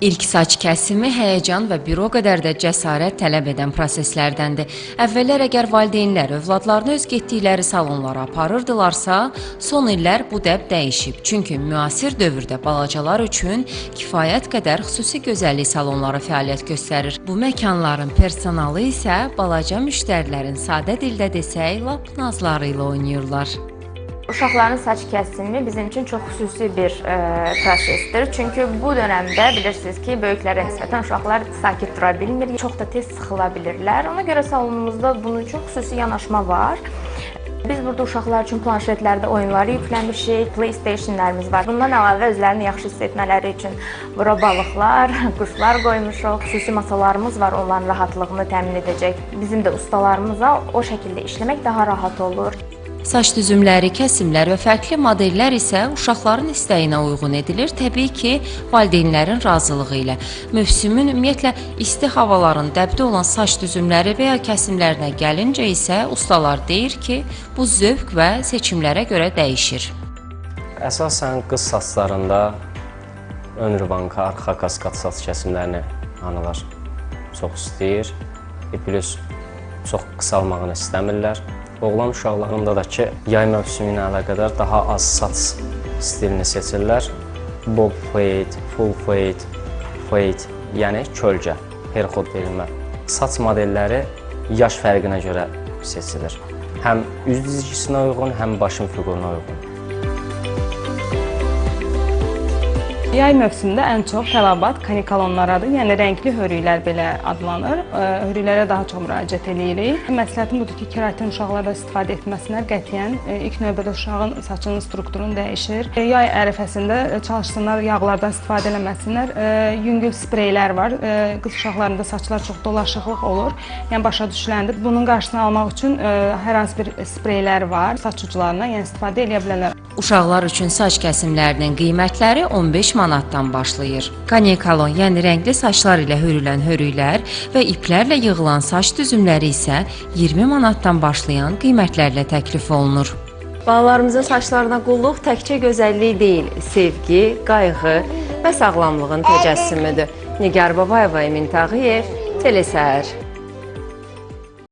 İlk saç kəsimi həyəcan və bir o qədər də cəsarət tələb edən proseslərdəndir. Əvvəllər əgər valideynlər övladlarını öz getdikləri salonlara aparırdılarsa, son illər bu dəb dəyişib. Çünki müasir dövrdə balacalar üçün kifayət qədər xüsusi gözəllik salonları fəaliyyət göstərir. Bu məkanların personalı isə balaca müştərilərin sadə dildə desək, lap nazları ilə oynayırlar. Uşaqların saç kəsimi bizim üçün çox xüsusi bir prosesdir. Çünki bu dönəmdə bilirsiniz ki, böyüklərə nisbətən uşaqlar sakit dura bilmir, çox da tez sıxıla bilirlər. Ona görə salonumuzda bunun üçün xüsusi yanaşma var. Biz burada uşaqlar üçün planşetlərdə oyunları yükləmişik, PlayStation-lərimiz var. Bundan əlavə özlərini yaxşı hiss etmələri üçün bura balıqlar, quşlar qoymuşuq. Xüsusi masalarımız var, onların rahatlığını təmin edəcək. Bizim də ustalarımıza o şəkildə işləmək daha rahat olur. Saç düzümləri, kəsimlər və fərqli modellər isə uşaqların istəyinə uyğun edilir, təbii ki, valideynlərin razılığı ilə. Mövsümün ümumiyyətlə isti havaların dəbdə olan saç düzümləri və ya kəsimlərinə gəlincə isə ustalar deyir ki, bu zövq və seçimlərə görə dəyişir. Əsasən qız saçlarında ön rıvanka, arxa kaskad saç kəsimlərini analar çox istəyir. Plus çox qısalmağını istəmirlər. Oğlan uşaqlarında da ki, yay mövsümü ilə əlaqədar daha az saç stilini seçirlər. Bob fade, full fade, fade, yəni kölgə, perxod verilmə. Saç modelləri yaş fərqinə görə seçilir. Həm üz dizgisinə uyğun, həm başın fiquruna uyğun. Yay mövsümündə ən çox tələbat kanikalonlaradır, yəni rəngli hörüklər belə adlanır. Hörüklərə daha çox müraciət edirik. Məsləhətim budur ki, keratin uşaqlarda istifadə etməsinlər qətiyyən. İlk növbədə uşağın saçının strukturunu dəyişir. Yay ərəfəsində çalışsınlar, yağlardan istifadə eləməsinlər. Yüngül spreylər var. Qız uşaqlarında saçlar çox dolaşıqlıq olur, yəni başa düşüləndir. Bunun qarşısını almaq üçün hər hansı bir spreylər var. Saç uclarına yəni istifadə edə bilərlər. Uşaqlar üçün saç kəsimlərinin qiymətləri 15 manatdan başlayır. Kanikalon, yəni rəngli saçlar ilə hörülən hörüklər və iplərlə yığılan saç düzümləri isə 20 manatdan başlayan qiymətlərlə təklif olunur. Balalarımızın saçlarına qulluq təkcə gözəllik deyil, sevgi, qayğı və sağlamlığın təcəssümüdür. Nigar Babayeva, Emin Tağıyev, Telesəhər.